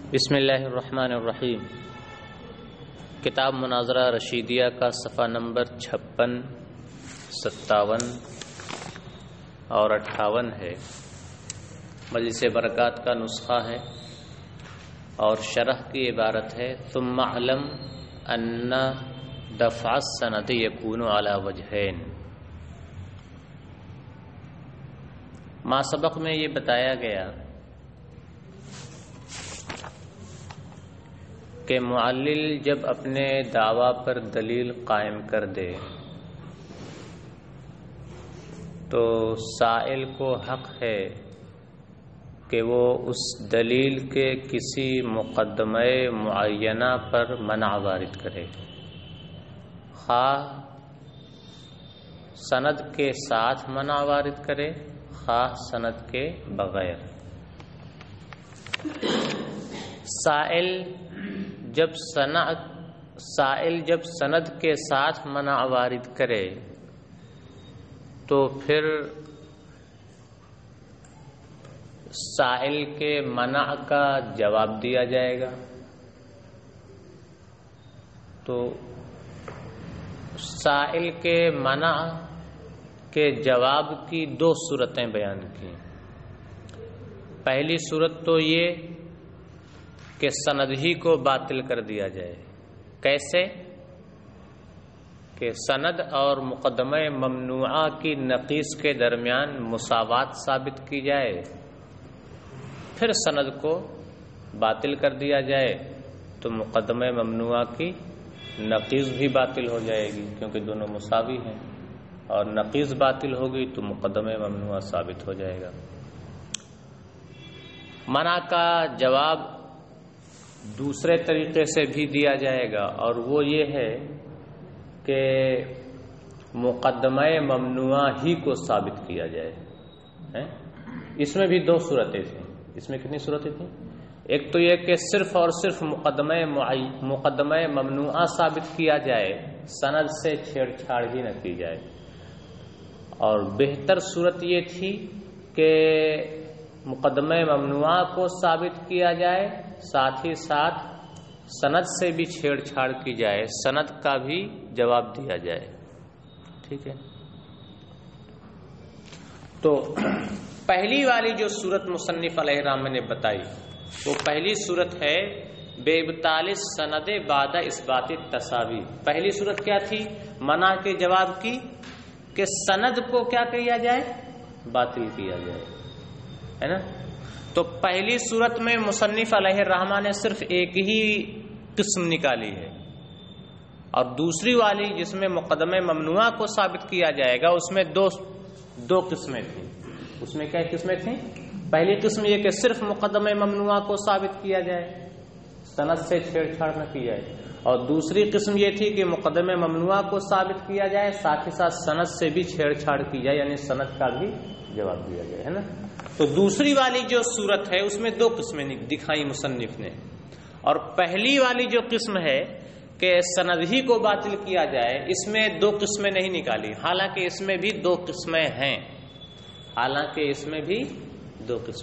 بسم اللہ الرحمن الرحیم۔ کتاب مناظرہ رشیدیہ کا صفحہ نمبر 56، 57 اور 58 ہے۔ مجلس برکات کا نسخہ ہے اور شرح کی عبارت ہے: ثم اعلم ان دفع السند یکون علی وجہین۔ ما سبق میں یہ بتایا گیا کہ معلل جب اپنے دعویٰ پر دلیل قائم کر دے تو سائل کو حق ہے کہ وہ اس دلیل کے کسی مقدمہ معینہ پر منع وارد کرے، خواہ سند کے ساتھ منع وارد کرے خواہ سند کے بغیر۔ سائل جب سند کے ساتھ منع وارد کرے تو پھر سائل کے منع کا جواب دیا جائے گا۔ تو سائل کے منع کے جواب کی دو صورتیں بیان کی۔ پہلی صورت تو یہ کہ سند ہی کو باطل کر دیا جائے۔ کیسے؟ کہ سند اور مقدمہ ممنوعہ کی نقیص کے درمیان مساوات ثابت کی جائے، پھر سند کو باطل کر دیا جائے تو مقدمہ ممنوعہ کی نقیص بھی باطل ہو جائے گی، کیونکہ دونوں مساوی ہیں، اور نقیص باطل ہوگی تو مقدمہ ممنوعہ ثابت ہو جائے گا۔ منع کا جواب دوسرے طریقے سے بھی دیا جائے گا، اور وہ یہ ہے کہ مقدمہ ممنوعہ ہی کو ثابت کیا جائے۔ اس میں بھی دو صورتیں تھیں۔ اس میں کتنی صورتیں تھیں؟ ایک تو یہ کہ صرف اور صرف مقدمہ ممنوعہ ثابت کیا جائے، سند سے چھیڑ چھاڑ ہی نہ کی جائے، اور بہتر صورت یہ تھی کہ مقدمہ ممنوعہ کو ثابت کیا جائے، ساتھ ہی ساتھ سند سے بھی چھیڑ چھاڑ کی جائے، سند کا بھی جواب دیا جائے۔ ٹھیک ہے؟ تو پہلی والی جو صورت مصنف علیہ الرحمہ نے بتائی، وہ پہلی صورت ہے بے ابطال سند بعد اثبات التساوی۔ پہلی صورت کیا تھی؟ منع کے جواب کی کہ سند کو کیا کیا جائے؟ باطل کیا جائے، ہے نا؟ تو پہلی صورت میں مصنف علیہ الرحمہ نے صرف ایک ہی قسم نکالی ہے، اور دوسری والی جس میں مقدمہ ممنوعہ کو ثابت کیا جائے گا اس میں دو قسمیں تھیں۔ اس میں کیا قسمیں تھیں؟ پہلی قسم یہ کہ صرف مقدمہ ممنوعہ کو ثابت کیا جائے، سند سے چھیڑ چھاڑ نہ کی جائے، اور دوسری قسم یہ تھی کہ مقدمہ ممنوعہ کو ثابت کیا جائے، ساتھ ہی ساتھ سند سے بھی چھیڑ چھاڑ کی جائے، یعنی سند کا بھی جواب دیا جائے، ہے نا؟ تو دوسری والی جو صورت ہے اس میں دو قسمیں دکھائی مصنف نے، اور پہلی والی جو قسم ہے کہ سند ہی کو باطل کیا جائے، اس میں دو قسمیں نہیں نکالی، حالانکہ اس میں بھی دو قسمیں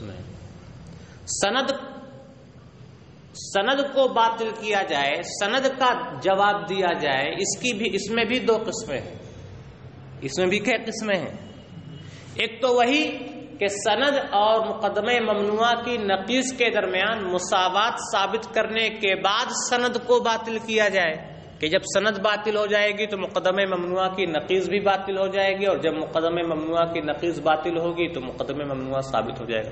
ہیں۔ سند کو باطل کیا جائے، سند کا جواب دیا جائے، اس میں بھی دو قسمیں ہیں۔ اس میں بھی کیا قسمیں ہیں؟ ایک تو وہی کہ سند اور مقدمہ ممنوعہ کی نقیص کے درمیان مساوات ثابت کرنے کے بعد سند کو باطل کیا جائے، کہ جب سند باطل ہو جائے گی تو مقدمہ ممنوعہ کی نقیص بھی باطل ہو جائے گی، اور جب مقدمہ ممنوعہ کی نقیص باطل ہوگی تو مقدمہ ممنوعہ ثابت ہو جائے گا۔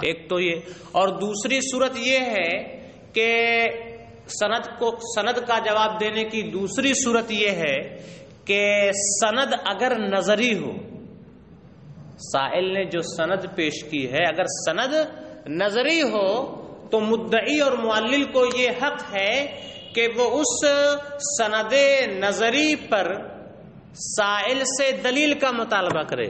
ایک تو یہ، اور دوسری صورت یہ ہے کہ سند کا جواب دینے کی دوسری صورت یہ ہے کہ سند اگر نظری ہو، سائل نے جو سند پیش کی ہے اگر سند نظری ہو تو مدعی اور معلل کو یہ حق ہے کہ وہ اس سند نظری پر سائل سے دلیل کا مطالبہ کرے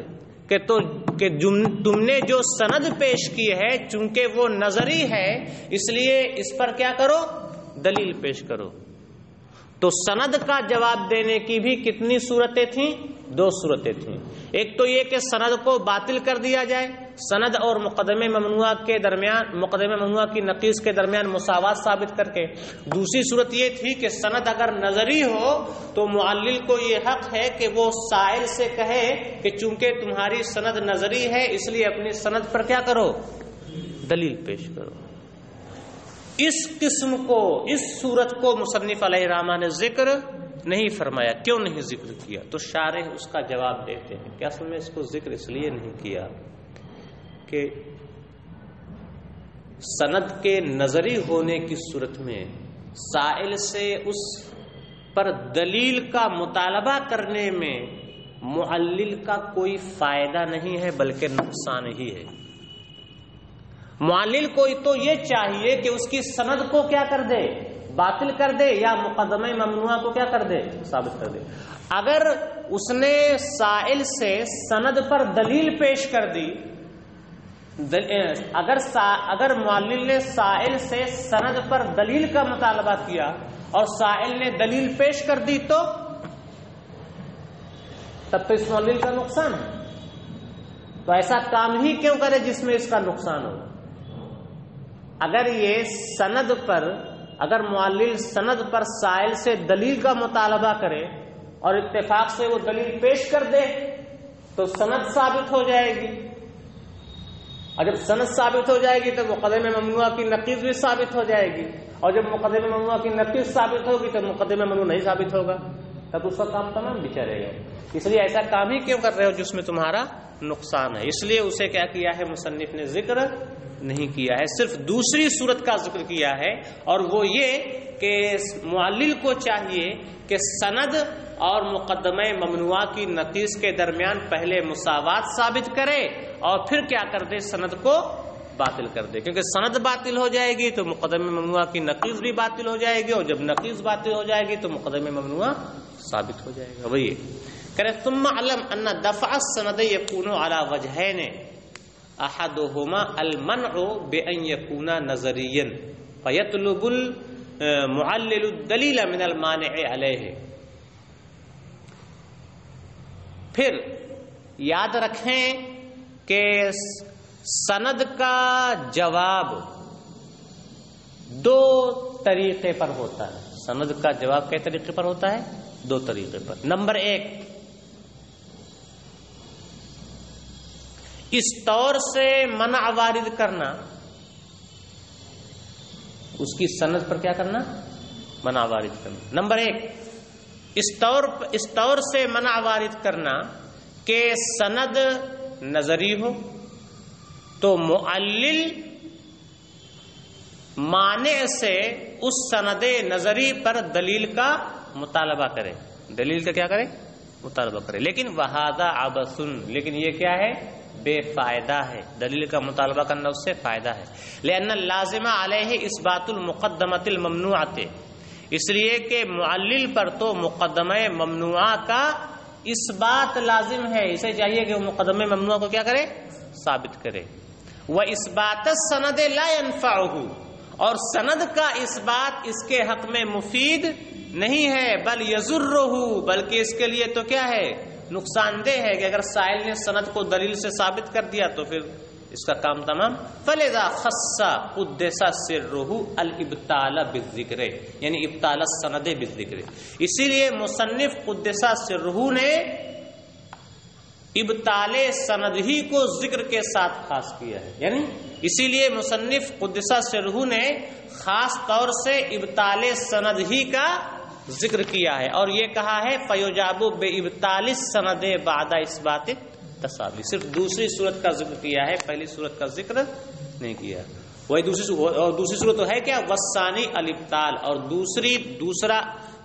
کہ تم نے جو سند پیش کی ہے چونکہ وہ نظری ہے، اس لیے اس پر کیا کرو؟ دلیل پیش کرو۔ تو سند کا جواب دینے کی بھی کتنی صورتیں تھیں؟ دو صورتیں تھیں۔ ایک تو یہ کہ سند کو باطل کر دیا جائے، سند اور مقدمے ممنوعہ کے درمیان، مقدمے ممنوعہ کی نقیض کے درمیان مساوات ثابت کر کے۔ دوسری صورت یہ تھی کہ سند اگر نظری ہو تو معلل کو یہ حق ہے کہ وہ سائل سے کہے کہ چونکہ تمہاری سند نظری ہے اس لیے اپنی سند پر کیا کرو، دلیل پیش کرو۔ اس قسم کو، اس صورت کو مصنف علیہ الرحمہ نے ذکر نہیں فرمایا۔ کیوں نہیں ذکر کیا؟ تو شارح اس کا جواب دیتے ہیں کہ اصل میں اس کو ذکر اس لیے نہیں کیا کہ سند کے نظری ہونے کی صورت میں سائل سے اس پر دلیل کا مطالبہ کرنے میں معلل کا کوئی فائدہ نہیں ہے بلکہ نقصان ہی ہے۔ معلل کو تو یہ چاہیے کہ اس کی سند کو کیا کر دے، باطل کر دے، یا مقدمہ ممنوعہ کو کیا کر دے، ثابت کر دے۔ اگر اس نے سائل سے سند پر دلیل پیش کر دی، اگر معلل نے سائل سے سند پر دلیل کا مطالبہ کیا اور سائل نے دلیل پیش کر دی تو تب تو اس معلل کا نقصان ہے۔ تو ایسا کام ہی کیوں کرے جس میں اس کا نقصان ہو؟ اگر یہ سند پر، اگر معلل سند پر سائل سے دلیل کا مطالبہ کرے اور اتفاق سے وہ دلیل پیش کر دے تو سند ثابت ہو جائے گی، اور جب سند ثابت ہو جائے گی تو مقدمہ ممنوعہ کی نقیض بھی ثابت ہو جائے گی، اور جب مقدمہ ممنوعہ کی نقیض ثابت ہوگی تو مقدمہ ممنوع نہیں ثابت ہوگا، تب اس کا کام تمام بھی چلے گا۔ اس لیے ایسا کام ہی کیوں کر رہے ہو جس میں تمہارا نقصان ہے؟ اس لیے اسے کیا کیا ہے مصنف نے، ذکر نہیں کیا ہے، صرف دوسری صورت کا ذکر کیا ہے، اور وہ یہ کہ معلل کو چاہیے کہ سند اور مقدمہ ممنوعہ کی نقیض کے درمیان پہلے مساوات ثابت کرے اور پھر کیا کر دے، سند کو باطل کر دے، کیونکہ سند باطل ہو جائے گی تو مقدمہ ممنوعہ کی نقیض بھی باطل ہو جائے گی، اور جب نقیض باطل ہو جائے گی تو مقدمہ ممنوعہ ثابت ہو جائے گا۔ وہی کہ ثم علم ان دفع السند يكون على وجهين احدهما المنع بان يكون نظريا فيطلب المعلل الدليل من المانع عليه۔ پھر یاد رکھیں کہ سند کا جواب دو طریقے پر ہوتا ہے۔ سند کا جواب کئی طریقے پر ہوتا ہے؟ دو طریقے پر۔ نمبر ایک، اس طور سے منع وارد کرنا، اس کی سند پر کیا کرنا، منع وارد کرنا۔ نمبر ایک، اس طور سے منع وارد کرنا کہ سند نظری ہو تو معلل مانع سے اس سند نظری پر دلیل کا مطالبہ کرے، دلیل کا کیا کرے، مطالبہ کرے، لیکن وہذا عبث، لیکن یہ کیا ہے، بے فائدہ ہے۔ دلیل کا مطالبہ کرنا اس سے فائدہ ہے۔ لأن اللازم علیہ اثبات المقدمۃ الممنوعۃ، اس لیے کہ معلل پر تو مقدمہ ممنوعہ کا اس بات لازم ہے، اسے چاہیے کہ وہ مقدمہ ممنوعہ کو کیا کرے، ثابت کرے۔ وَإِثْبَاتَ السَّنَدِ لَا يَنْفَعُهُ، اور سند کا اس بات اس کے حق میں مفید نہیں ہے، بل يَضُرُّهُ، بلکہ اس کے لیے تو کیا ہے، نقصان دہ ہے، کہ اگر سائل نے سند کو دلیل سے ثابت کر دیا تو پھر اس کا کام تمام۔ فَلِذَا خَصَّ قُدِّسَ سِرُّهُ الْإِبْطَالَ بِالذِّكْرِ، یعنی ابطال السند بالذکر، اسی لیے مصنف قدس سرہ نے ابطال سند ہی کو ذکر کے ساتھ خاص کیا ہے، یعنی اسی لیے مصنف قدس سرہ نے خاص طور سے ابطال سند ہی کا ذکر کیا ہے، اور یہ کہا ہے فَيُجَابُ بِإِبْطَالِ السَّنَدِ بَعْدَ إِثْبَاتِ التَّسَاوِي، صرف دوسری صورت کا ذکر کیا ہے، پہلی صورت کا ذکر نہیں کیا۔ وہی دوسری صورت تو ہے کیا، وَالثَّانِي الْإِبْطَالُ، اور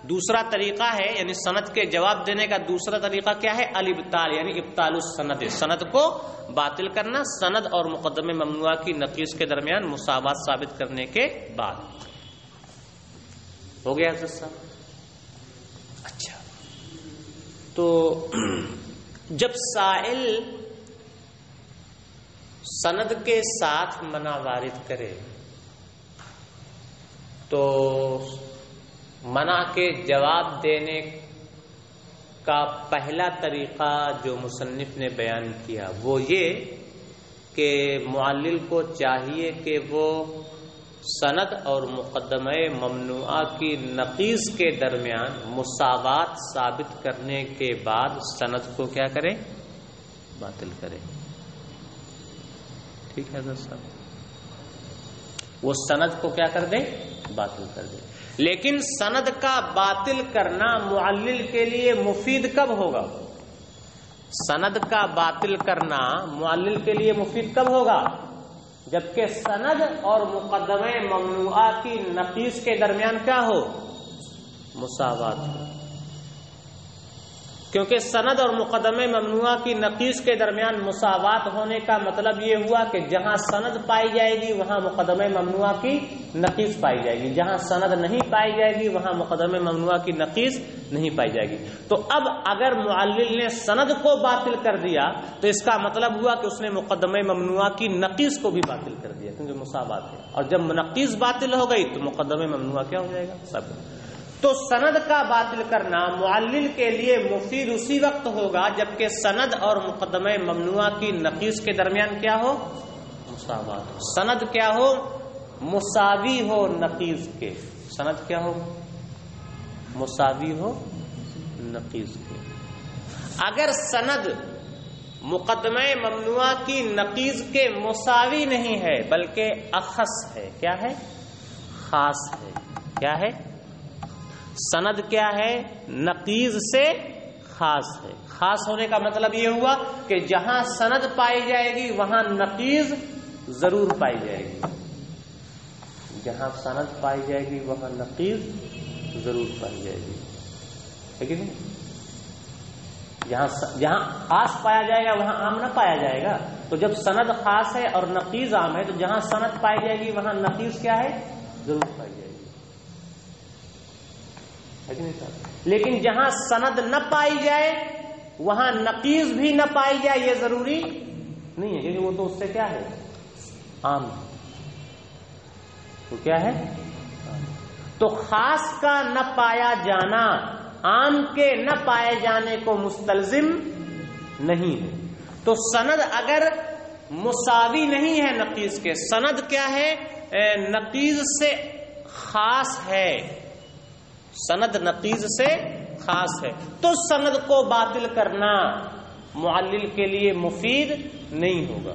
دوسرا طریقہ ہے، یعنی سند کے جواب دینے کا دوسرا طریقہ کیا ہے، الابطال، یعنی ابطال السند، سند کو باطل کرنا، سند اور مقدمہ ممنوعہ کی نقیض کے درمیان مساوات ثابت کرنے کے بعد۔ ہو گیا حضرت صاحب؟ اچھا، تو جب سائل سند کے ساتھ منع وارد کرے تو منع کے جواب دینے کا پہلا طریقہ جو مصنف نے بیان کیا وہ یہ کہ معلل کو چاہیے کہ وہ سند اور مقدمہ ممنوعہ کی نقیض کے درمیان مساوات ثابت کرنے کے بعد سند کو کیا کرے؟ باطل کرے. ٹھیک ہے حضرت صاحب، وہ سند کو کیا کر دے؟ باطل کر دے. لیکن سند کا باطل کرنا معلل کے لیے مفید کب ہوگا؟ سند کا باطل کرنا معلل کے لیے مفید کب ہوگا؟ جبکہ سند اور مقدمہ ممنوعہ کی نقیض کے درمیان کیا ہو؟ مساوات ہو. کیونکہ سند اور مقدمہ ممنوعہ کی نقیض کے درمیان مساوات ہونے کا مطلب یہ ہوا کہ جہاں سند پائی جائے گی وہاں مقدمہ ممنوعہ کی نقیض پائی جائے گی، جہاں سند نہیں پائی جائے گی وہاں مقدمہ ممنوعہ کی نقیض نہیں پائی جائے گی. تو اب اگر معلل نے سند کو باطل کر دیا تو اس کا مطلب ہوا کہ اس نے مقدمہ ممنوعہ کی نقیض کو بھی باطل کر دیا، کیونکہ مساوات ہے. اور جب نقیض باطل ہو گئی تو مقدمہ ممنوعہ کیا ہو جائے گا؟ سب. تو سند کا باطل کرنا معلل کے لیے مفید اسی وقت ہوگا جبکہ سند اور مقدمہ ممنوعہ کی نقیض کے درمیان کیا ہو؟ مساوات ہو. سند کیا ہو؟ مساوی ہو نقیض کے. سند کیا ہو؟ مساوی ہو نقیض کے. اگر سند مقدمہ ممنوعہ کی نقیض کے مساوی نہیں ہے بلکہ اخص ہے، کیا ہے؟ خاص ہے. کیا ہے؟ سند کیا ہے؟ نقیض سے خاص ہے. خاص ہونے کا مطلب یہ ہوا کہ جہاں سند پائی جائے گی وہاں نقیض ضرور پائی جائے گی. جہاں سند پائی جائے گی وہاں نقیض ضرور پائی جائے گی، ہے کہ نہیں؟ جہاں خاص پایا جائے گا وہاں عام نہ پایا جائے گا. تو جب سند خاص ہے اور نقیض عام ہے تو جہاں سند پائی جائے گی وہاں نقیض کیا ہے؟ ضرور پائی جائے گی. لیکن جہاں سند نہ پائی جائے وہاں نقیض بھی نہ پائی جائے یہ ضروری نہیں ہے، کیونکہ وہ تو اس سے کیا ہے؟ عام. تو کیا ہے؟ تو خاص کا نہ پایا جانا عام کے نہ پائے جانے کو مستلزم نہیں ہے. تو سند اگر مساوی نہیں ہے نقیض کے، سند کیا ہے؟ نقیض سے خاص ہے. سند نقیض سے خاص ہے تو سند کو باطل کرنا معلل کے لیے مفید نہیں ہوگا.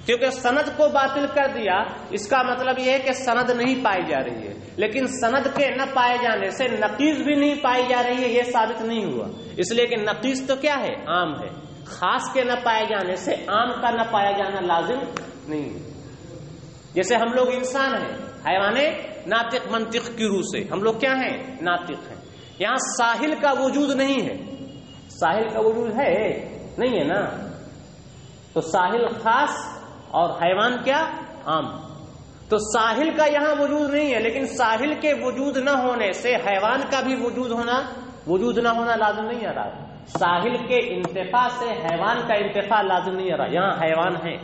کیونکہ سند کو باطل کر دیا اس کا مطلب یہ ہے کہ سند نہیں پائی جا رہی ہے، لیکن سند کے نہ پائے جانے سے نقیض بھی نہیں پائی جا رہی ہے یہ ثابت نہیں ہوا. اس لیے کہ نقیض تو کیا ہے؟ عام ہے. خاص کے نہ پائے جانے سے عام کا نہ پایا جانا لازم نہیں ہے. جیسے ہم لوگ انسان ہیں، حیوانے ناطق منطق کی روح سے ہم لوگ کیا ہیں؟ ناطق ہیں. یہاں ساحل کا وجود نہیں ہے. ساحل کا وجود ہے نہیں ہے نا. تو ساحل خاص اور حیوان کیا؟ عام. تو ساحل کا یہاں وجود نہیں ہے، لیکن ساحل کے وجود نہ ہونے سے حیوان کا بھی وجود نہ ہونا لازم نہیں آ رہا. ساحل کے انتفاع سے حیوان کا انتفاع لازم نہیں آ رہا. یہاں حیوان ہے،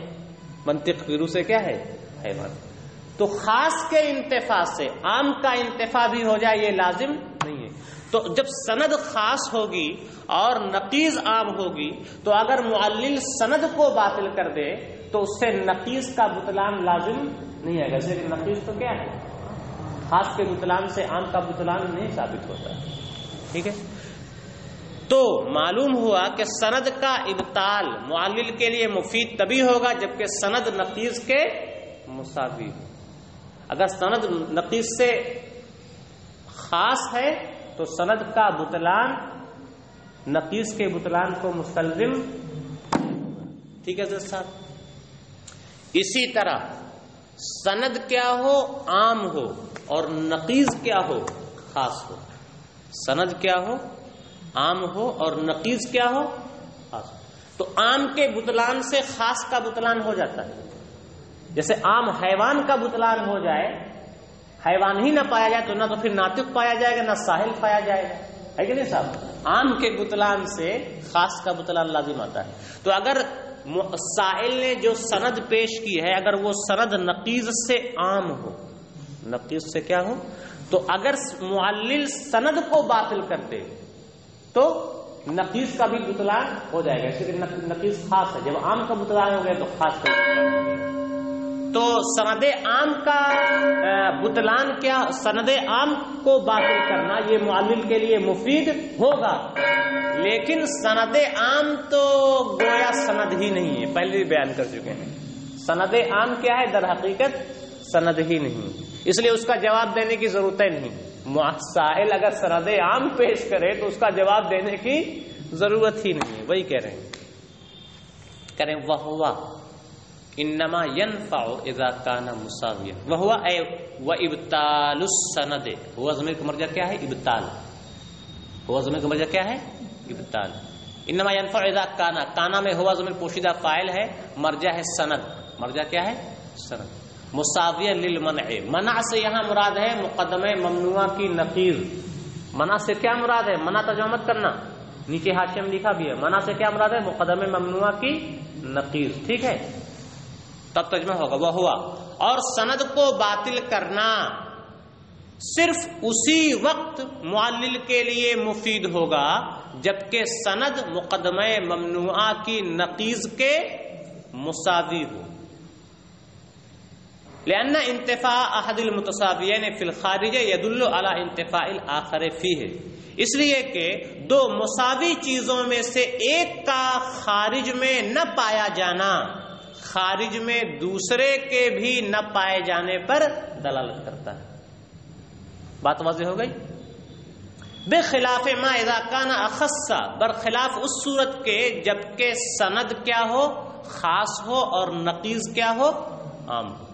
منطق کی روح سے کیا ہے؟ حیوان. تو خاص کے انتفاع سے عام کا انتفاع بھی ہو جائے یہ لازم نہیں ہے. تو جب سند خاص ہوگی اور نقیض عام ہوگی تو اگر معلل سند کو باطل کر دے تو اس سے نقیض کا بطلان لازم نہیں ہے. جیسے کہ نقیض تو کیا ہے؟ خاص کے بطلان سے عام کا بطلان نہیں ثابت ہوتا ہے. ٹھیک ہے. تو معلوم ہوا کہ سند کا ابطال معلل کے لیے مفید تبھی ہوگا جبکہ سند نقیض کے مساوی ہو. اگر سند نقیض سے خاص ہے تو سند کا بطلان نقیض کے بطلان کو مستلزم. ٹھیک ہے حضرت صاحب. اسی طرح سند کیا ہو؟ عام ہو اور نقیض کیا ہو؟ خاص ہو. سند کیا ہو؟ عام ہو اور نقیض کیا ہو؟ خاص ہو. تو عام کے بطلان سے خاص کا بطلان ہو جاتا ہے. جیسے عام حیوان کا بطلان ہو جائے، حیوان ہی نہ پایا جائے تو نہ تو پھر ناطق پایا جائے گا نہ ساحل پایا جائے گا، ہے کہ نہیں صاحب؟ عام کے بطلان سے خاص کا بطلان لازم آتا ہے. تو اگر سائل نے جو سند پیش کی ہے اگر وہ سند نقیض سے عام ہو، نقیض سے کیا ہو، تو اگر معلل سند کو باطل کر دے تو نقیض کا بھی بطلان ہو جائے گا، اس لیے نقیض خاص ہے، جب عام کا بطلان ہو گیا تو خاص کا بطلان ہو گیا۔ تو سند عام کا بطلان کیا، سند عام کو باطل کرنا یہ معلل کے لیے مفید ہوگا، لیکن سند عام تو گویا سند ہی نہیں ہے، پہلے بھی بیان کر چکے ہیں۔ سند عام کیا ہے؟ در حقیقت سند ہی نہیں، اس لیے اس کا جواب دینے کی ضرورت نہیں۔ سائل اگر سند عام پیش کرے تو اس کا جواب دینے کی ضرورت ہی نہیں ہے، وہی کہہ رہے ہیں، کریں وہوا انما ينفع اذا كان مساويا وهو اي وابطال السند، هو ضمیر کا مرجع کیا ہے؟ ابطال، هو ضمیر کا مرجع کیا ہے؟ ابطال۔ انما ينفع اذا كان، کانا میں هو ضمیر پوشیدہ فاعل ہے، مرجع ہے سند، مرجع کیا ہے؟ سند۔ مساویہ للمنع، منع سے یہاں مراد ہے مقدمہ ممنوعہ کی نقیض۔ منع سے کیا مراد ہے؟ منع ترجمہ مت کرنا، نیچے حاشیہ میں لکھا بھی ہے، منع سے کیا مراد ہے؟ مقدمہ ممنوعہ کی نقیض، ٹھیک ہے، تب ترجمہ ہوگا وہ ہوا۔ اور سند کو باطل کرنا صرف اسی وقت معلل کے لیے مفید ہوگا جبکہ سند مقدمہ ممنوعہ کی نقیض کے مساوی ہو، لأن انتفاع احد المتساویین فی الخارج يدل على انتفاع الآخر فیہ، اس لیے کہ دو مساوی چیزوں میں سے ایک کا خارج میں نہ پایا جانا خارج میں دوسرے کے بھی نہ پائے جانے پر دلالت کرتا ہے۔ بات واضح ہو گئی؟ بخلاف ما اذا کان اخص، برخلاف اس صورت کے جبکہ سند کیا ہو؟ خاص ہو اور نقیض کیا ہو؟ عام ہو۔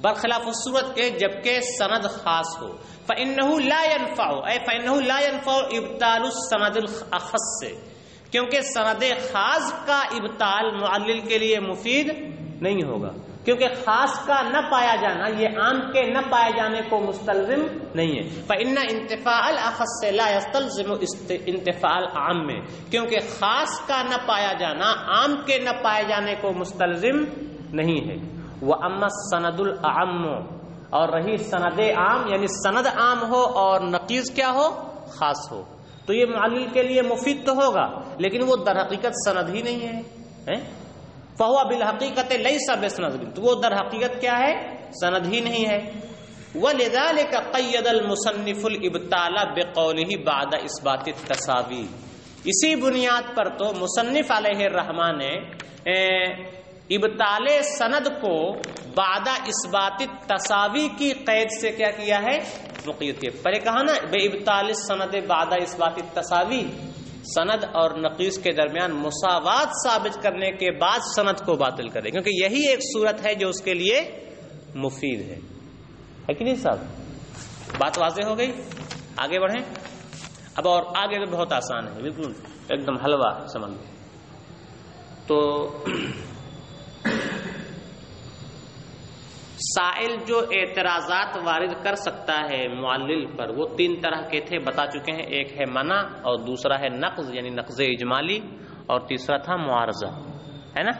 برخلاف اس صورت کے جبکہ سند خاص ہو، فإنه لا ينفع، اے فإنه لا ينفع ابطال السند الاخص، کیونکہ سند خاص کا ابطال معلل کے لیے مفید نہیں ہوگا، کیونکہ خاص کا نہ پایا جانا یہ عام کے نہ پائے جانے کو مستلزم نہیں ہے۔ فإن انتفاع الاخص لا يستلزم انتفاع العام، کیونکہ خاص کا نہ پایا جانا عام کے نہ پائے جانے کو مستلزم نہیں ہے۔ وَأَمَّا السَّنَدُ الْأَعَمُّ، اور رہی سند عام یعنی سند عام ہو اور نقیض کیا ہو؟ خاص ہو، تو یہ معلل کے لیے مفید تو ہوگا لیکن وہ در حقیقت سند ہی نہیں ہے۔ فَهُوَ بِالْحَقِيقَةِ لَيْسَ بِسَنَدٍ، تو وہ در حقیقت کیا ہے؟ سند ہی نہیں ہے۔ وَلِذَلِكَ قَيَّدَ الْمُصَنِّفُ الْإِبْطَالَ بِقَوْلِهِ بَعْدَ إِثْبَاتِ التَّسَاوِي، اسی بنیاد پر تو مصنف علیہ الرحمٰن نے ابطال سند کو بعد اثبات التساوی کی قید سے کیا کیا ہے؟ مقید کیا۔ پہلے کہا نا بے ابطال السند بعد اثبات التساوی، سند اور نقیض کے درمیان مساوات ثابت کرنے کے بعد سند کو باطل کرے، کیونکہ یہی ایک صورت ہے جو اس کے لیے مفید ہے کہ نہیں صاحب؟ بات واضح ہو گئی؟ آگے بڑھیں اب، اور آگے تو بہت آسان ہے، بالکل ایک دم حلوہ سمجھ لو۔ تو سائل جو اعتراضات وارد کر سکتا ہے معلل پر وہ تین طرح کے تھے، بتا چکے ہیں، ایک ہے منع اور دوسرا ہے نقض یعنی نقض اجمالی اور تیسرا تھا معارضہ، ہے نا؟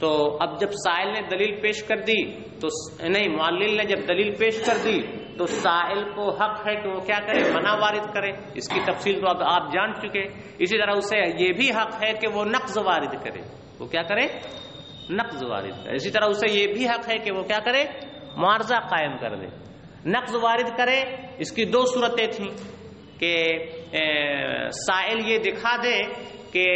تو اب جب سائل نے دلیل پیش کر دی تو نہیں، معلل نے جب دلیل پیش کر دی تو سائل کو حق ہے کہ وہ کیا کرے؟ منع وارد کرے، اس کی تفصیل تو اب آپ جان چکے۔ اسی طرح اسے یہ بھی حق ہے کہ وہ نقض وارد کرے، وہ کیا کرے؟ نقض وارد کرے۔ اسی طرح اسے یہ بھی حق ہے کہ وہ کیا کرے؟ معارضہ قائم کر دے۔ نقض وارد کرے، اس کی دو صورتیں تھیں کہ سائل یہ دکھا دے کہ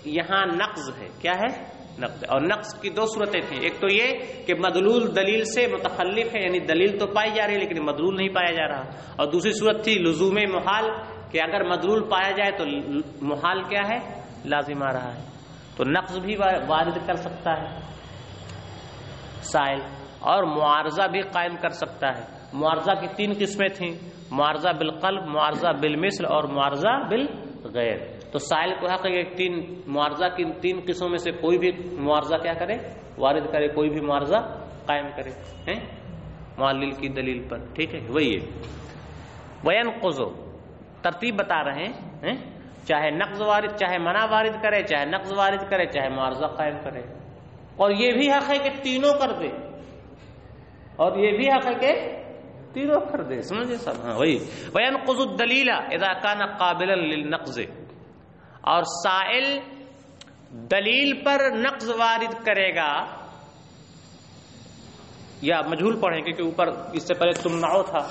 یہاں نقض ہے، کیا ہے؟ نقض۔ اور نقض کی دو صورتیں تھیں، ایک تو یہ کہ مدلول دلیل سے متخلف ہے، یعنی دلیل تو پائی جا رہی ہے لیکن مدلول نہیں پایا جا رہا، اور دوسری صورت تھی لزوم محال کہ اگر مدلول پایا جائے تو محال کیا ہے؟ لازم آ رہا ہے۔ تو نقض بھی وارد کر سکتا ہے سائل، اور معارضہ بھی قائم کر سکتا ہے۔ معارضہ کی تین قسمیں تھیں، معارضہ بالقلب، معارضہ بالمثل اور معارضہ بالغیر۔ تو سائل کو حق ہے کہ معارضہ کی تین قسموں میں سے کوئی بھی معارضہ کیا کرے؟ وارد کرے، کوئی بھی معارضہ قائم کرے معلل کی دلیل پر، ٹھیک ہے؟ وہی ہے وینقض، ترتیب بتا رہے ہیں، چاہے نقض وارد، چاہے منع وارد کرے، چاہے نقض وارد کرے، چاہے معارضہ قائم کرے، اور یہ بھی حق ہے کہ تینوں کر دے، اور یہ بھی حق ہے کہ تینوں کر دے، سمجھے سب؟ ہاں وہی وینقض الدلیل اذا کان قابلا للنقض، اور سائل دلیل پر نقض وارد کرے گا، یا مجہول پڑھیں کیونکہ اوپر اس سے پہلے تمنعو تھا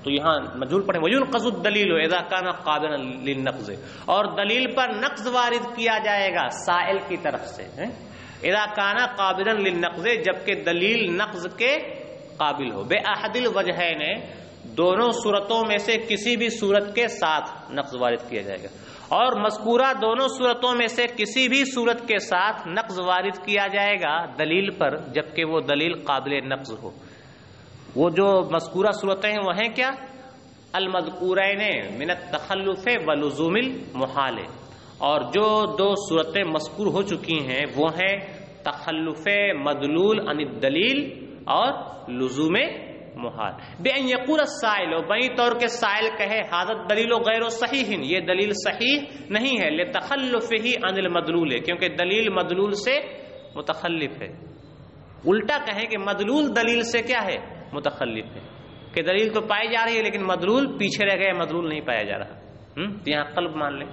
تو یہاں مجہول پڑھیں وَيُنْقَضُ الدَّلِيلُ اِذَا كَانَ قَابِلًا لِلنَّقْضِ، اور دلیل پر نقض وارد کیا جائے گا سائل کی طرف سے اِذَا كَانَ قَابِلًا لِلنَّقْضِ، جبکہ دلیل نقض کے قابل ہو، بِأَحَدِ الْوَجْهَيْنِ، دونوں صورتوں میں سے کسی بھی صورت کے ساتھ نقض وارد کیا جائے گا، اور مذکورہ دونوں صورتوں میں سے کسی بھی صورت کے ساتھ نقض وارد کیا جائے گا دلیل پر، جبکہ وہ دلیل قابل نقض ہو۔ وہ جو مذکورہ صورتیں ہیں وہ ہیں کیا؟ المذکورین من التخلف ولزوم المحال، اور جو دو صورتیں مذکور ہو چکی ہیں وہ ہیں تخلف مدلول عن الدلیل اور لزوم محال۔ بأن یقول السائل، بئی طور کے سائل کہے ھذا الدلیل غیر صحیح، یہ دلیل صحیح نہیں ہے، لتخلفہ عن المدلول، کیونکہ دلیل مدلول سے متخلف ہے۔ الٹا کہیں کہ مدلول دلیل سے کیا ہے؟ متخلف ہے، کہ دلیل تو پائی جا رہی ہے لیکن مدلول پیچھے رہ گئے، مدلول نہیں پایا جا رہا، یہاں قلب مان لیں۔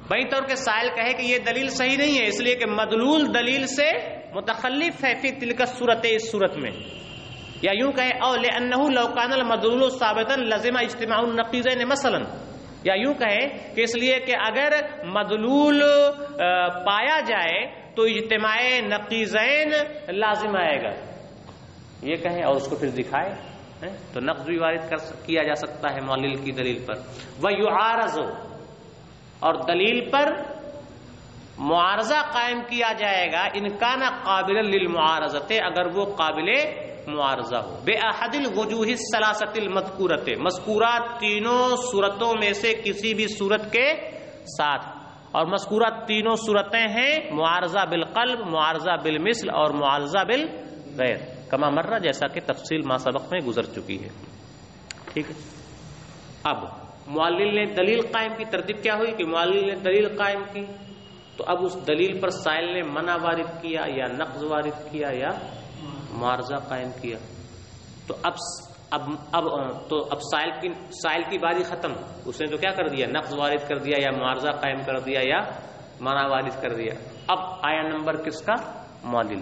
بئی طور کے سائل کہے کہ یہ دلیل صحیح نہیں ہے اس لیے کہ مدلول دلیل سے متخلف ہے فی تلک الصورت، اس صورت میں، یا یوں کہے او لأنہ لو کان المدلول ثابتا لزم اجتماع النقیضین مثلا، یا یوں کہے کہ اس لیے کہ اگر مدلول پایا جائے تو اجتماع نقیضین لازم آئے گا، یہ کہیں اور اس کو پھر دکھائے تو نقض بھی وارد کیا جا سکتا ہے معلل کی دلیل پر۔ وَيُعَارَضُ، اور دلیل پر معارضہ قائم کیا جائے گا، ان کان قابلا للمعارضۃ، اگر وہ قابل معارضہ ہو، بأحد الوجوہ الثلاثۃ المذکورۃ، مذکورات تینوں صورتوں میں سے کسی بھی صورت کے ساتھ، اور مذکورات تینوں صورتیں ہیں معارضہ بالقلب، معارضہ بالمثل اور معارضہ بالغیر، کما مرہ، جیسا کہ تفصیل ما سبق میں گزر چکی ہے۔ ٹھیک ہے، اب معلل نے دلیل قائم کی، ترتیب کیا ہوئی کہ معلل نے دلیل قائم کی، تو اب اس دلیل پر سائل نے منع وارد کیا یا نقض وارد کیا یا معارضہ قائم کیا، تو اب سائل کی باری ختم، اس نے تو کیا کر دیا؟ نقض وارد کر دیا یا معارضہ قائم کر دیا یا منع وارد کر دیا۔ اب آیا نمبر کس کا؟ معلل۔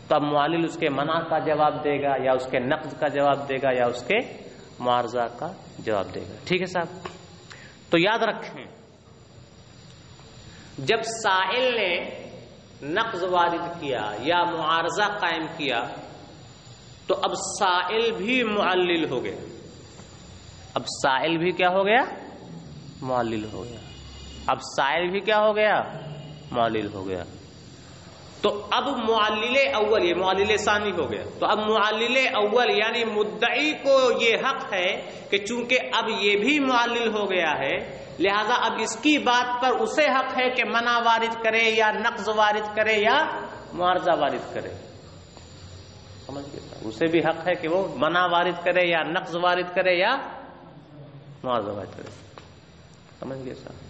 تو اب معلل اس کے منع کا جواب دے گا یا اس کے نقض کا جواب دے گا یا اس کے معارضہ کا جواب دے گا۔ ٹھیک ہے صاحب، تو یاد رکھیں جب سائل نے نقض وارد کیا یا معارضہ قائم کیا تو اب سائل بھی معلل ہو گیا، اب سائل بھی کیا ہو گیا؟ معلل ہو گیا، اب سائل بھی کیا ہو گیا؟ معلل ہو گیا۔ تو اب معلل اول، یہ معلل ثانی ہو گیا، تو اب معلل اول یعنی مدعی کو یہ حق ہے کہ چونکہ اب یہ بھی معلل ہو گیا ہے لہذا اب اس کی بات پر اسے حق ہے کہ منع وارد کرے یا نقض وارد کرے یا معارضہ وارد کرے، سمجھ گئے؟ اسے بھی حق ہے کہ وہ منع وارد کرے یا نقض وارد کرے یا معارضہ وارد کرے، سمجھ گئے صاحب؟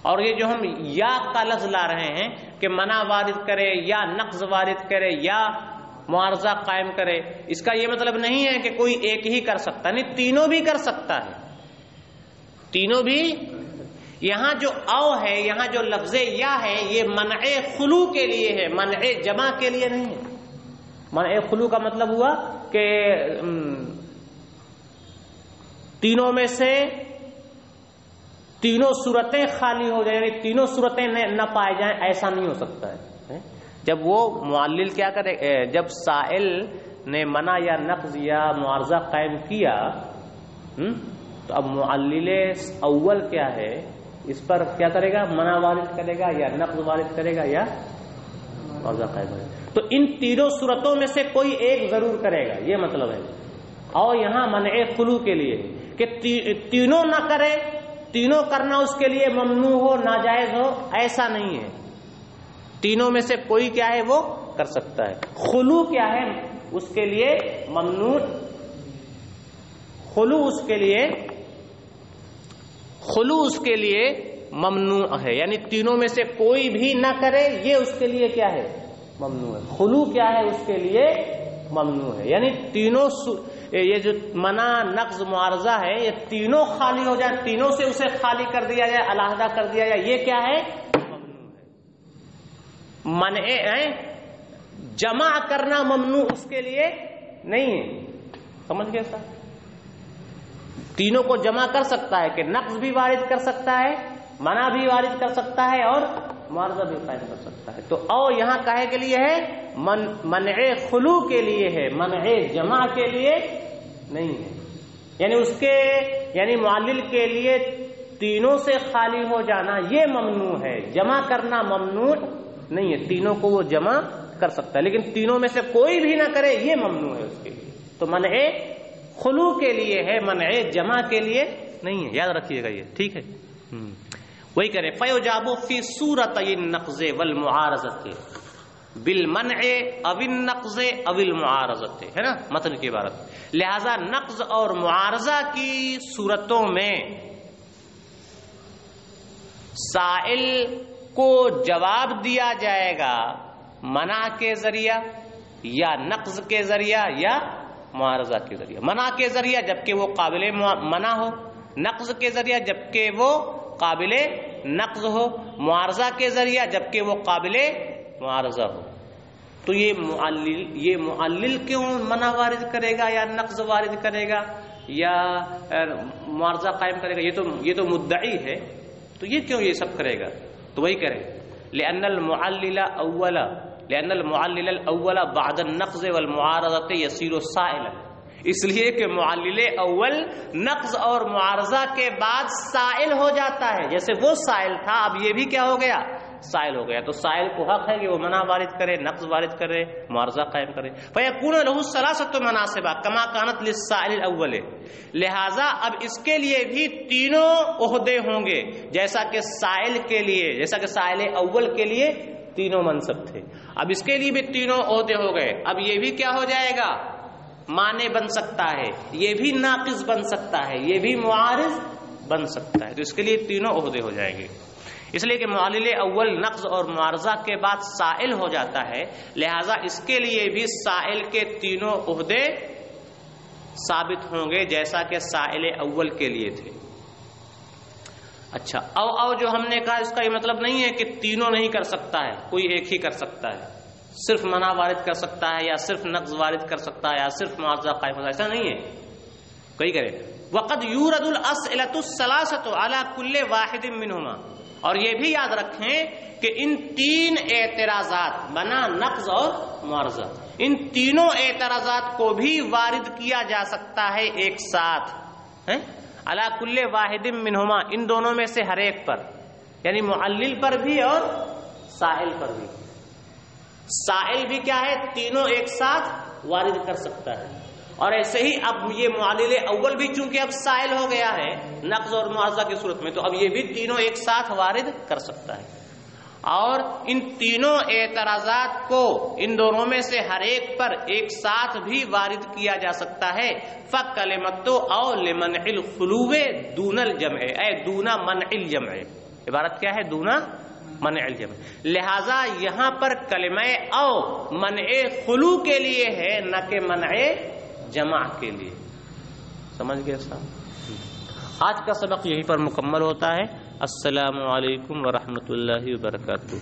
اور یہ جو ہم یا کا لفظ لا رہے ہیں کہ منع وارد کرے یا نقض وارد کرے یا معارضہ قائم کرے، اس کا یہ مطلب نہیں ہے کہ کوئی ایک ہی کر سکتا، نہیں، تینوں بھی کر سکتا ہے، تینوں بھی۔ یہاں جو او ہے، یہاں جو لفظ یا ہے، یہ منع خلو کے لیے ہے، منع جمع کے لیے نہیں ہے۔ منع خلو کا مطلب ہوا کہ تینوں میں سے تینوں صورتیں خالی ہو جائیں، یعنی تینوں صورتیں نہ پائے جائیں، ایسا نہیں ہو سکتا ہے۔ جب وہ معلل کیا کرے، جب سائل نے منع یا نقض یا معارضہ قائم کیا تو اب معلل اول کیا ہے، اس پر کیا کرے گا؟ منع وارد کرے گا یا نقض وارد کرے گا یا معارضہ قائم کرے گا۔ تو ان تینوں صورتوں میں سے کوئی ایک ضرور کرے گا، یہ مطلب ہے۔ اور یہاں منع خلو کے لیے کہ تینوں نہ کرے، تینوں کرنا اس کے لیے ممنوع ہو، ناجائز ہو، ایسا نہیں ہے، تینوں میں سے کوئی کیا ہے وہ کر سکتا ہے۔ خلو کیا ہے؟ اس کے لیے ممنوع، خلو اس کے لیے ممنوع ہے، یعنی تینوں میں سے کوئی بھی نہ کرے، یہ اس کے لیے کیا ہے؟ ممنوع ہے۔ خلو کیا ہے؟ اس کے لیے ممنوع ہے، یعنی یہ جو منع نقض معارضہ ہے یہ تینوں خالی ہو جائے، تینوں سے اسے خالی کر دیا جائے، علیحدہ کر دیا جائے، یہ کیا ہے؟ ممنوع ہے۔ منع ہے، جمع کرنا ممنوع اس کے لیے نہیں ہے، سمجھ گئے سر؟ تینوں کو جمع کر سکتا ہے کہ نقض بھی وارد کر سکتا ہے، منع بھی وارد کر سکتا ہے اور معارضہ بھی قائم کر سکتا ہے۔ تو او یہاں کہے کے لیے ہے منع خلو کے لیے ہے، منع جمع کے لیے نہیں ہے، یعنی اس کے یعنی معلل کے لیے تینوں سے خالی ہو جانا یہ ممنوع ہے، جمع کرنا ممنوع نہیں ہے، تینوں کو وہ جمع کر سکتا ہے لیکن تینوں میں سے کوئی بھی نہ کرے یہ ممنوع ہے اس کے لیے۔ تو منع خلو کے لیے ہے، منع جمع کے لیے نہیں ہے، یاد رکھیے گا یہ، ٹھیک ہے؟ وہی کرے فیجاب فی صورت النقض والمعارضۃ بالمنع او النقض او المعارضۃ، ہے نا متن کی عبارت۔ لہذا نقض اور معارضہ کی صورتوں میں سائل کو جواب دیا جائے گا منع کے ذریعہ یا نقض کے ذریعہ یا معارضہ کے ذریعہ۔ منع کے ذریعہ جبکہ وہ قابل منع ہو، نقض کے ذریعہ جبکہ وہ قابل نقض ہو، معارضہ کے ذریعہ جبکہ وہ قابل معارضہ ہو۔ تو یہ معلل کیوں منع وارد کرے گا یا نقض وارد کرے گا یا معارضہ قائم کرے گا؟ یہ تو مدعی ہے، تو یہ کیوں یہ سب کرے گا؟ تو وہی کرے لأن المعلل الاول بعد النقض والمعارضة يصير سائلا، اس لیے کہ معلل اول نقض اور معارضہ کے بعد سائل ہو جاتا ہے، جیسے وہ سائل تھا اب یہ بھی کیا ہو گیا؟ سائل ہو گیا۔ تو سائل کو حق ہے کہ وہ منع وارد کرے، نقض وارد کرے، معارضہ قائم کرے۔ فیکون لہ ثلاثۃ مناصب کما کانت للسائل الاول، لہذا اب اس کے لیے بھی تینوں عہدے ہوں گے جیسا کہ سائل اول کے لیے تینوں منصب تھے، اب اس کے لیے بھی تینوں عہدے ہو گئے۔ اب یہ بھی کیا ہو جائے گا؟ مانع بن سکتا ہے، یہ بھی ناقض بن سکتا ہے، یہ بھی معارض بن سکتا ہے، تو اس کے لیے تینوں عہدے ہو جائیں گے۔ اس لیے کہ معلل اول نقض اور معارضہ کے بعد سائل ہو جاتا ہے، لہذا اس کے لیے بھی سائل کے تینوں عہدے ثابت ہوں گے جیسا کہ سائل اول کے لیے تھے۔ اچھا، او جو ہم نے کہا اس کا یہ مطلب نہیں ہے کہ تینوں نہیں کر سکتا ہے، کوئی ایک ہی کر سکتا ہے، صرف منع وارد کر سکتا ہے یا صرف نقض وارد کر سکتا ہے یا صرف معارضہ قائم ہوتا ہے، ایسا نہیں ہے، کوئی کرے۔ وقد یورد الاسئلۃ الثلاثۃ علی کل واحد منہما، اور یہ بھی یاد رکھیں کہ ان تین اعتراضات منع، نقض اور معارضہ، ان تینوں اعتراضات کو بھی وارد کیا جا سکتا ہے ایک ساتھ، علی کل واحد منہما، ان دونوں میں سے ہر ایک پر، یعنی معلل پر بھی اور سائل پر بھی۔ سائل بھی کیا ہے؟ تینوں ایک ساتھ وارد کر سکتا ہے، اور ایسے ہی اب یہ معلل اول بھی چونکہ اب سائل ہو گیا ہے نقض اور معارضہ کی صورت میں، تو اب یہ بھی تینوں ایک ساتھ وارد کر سکتا ہے، اور ان تینوں اعتراضات کو ان دونوں میں سے ہر ایک پر ایک ساتھ بھی وارد کیا جا سکتا ہے۔ فَكَلِمَتُ أَوْ لِمَنْعِ الْخُلُوِّ دُونَ الْجَمْعِ، اے دون منع الجمع، عبارت کیا ہے؟ دون منع الجمع، لہذا یہاں پر کلمہ او منع خلو کے لیے ہے نہ کہ منع جمع کے لیے، سمجھ گئے صاحب؟ آج کا سبق یہیں پر مکمل ہوتا ہے۔ السلام علیکم ورحمۃ اللہ وبرکاتہ۔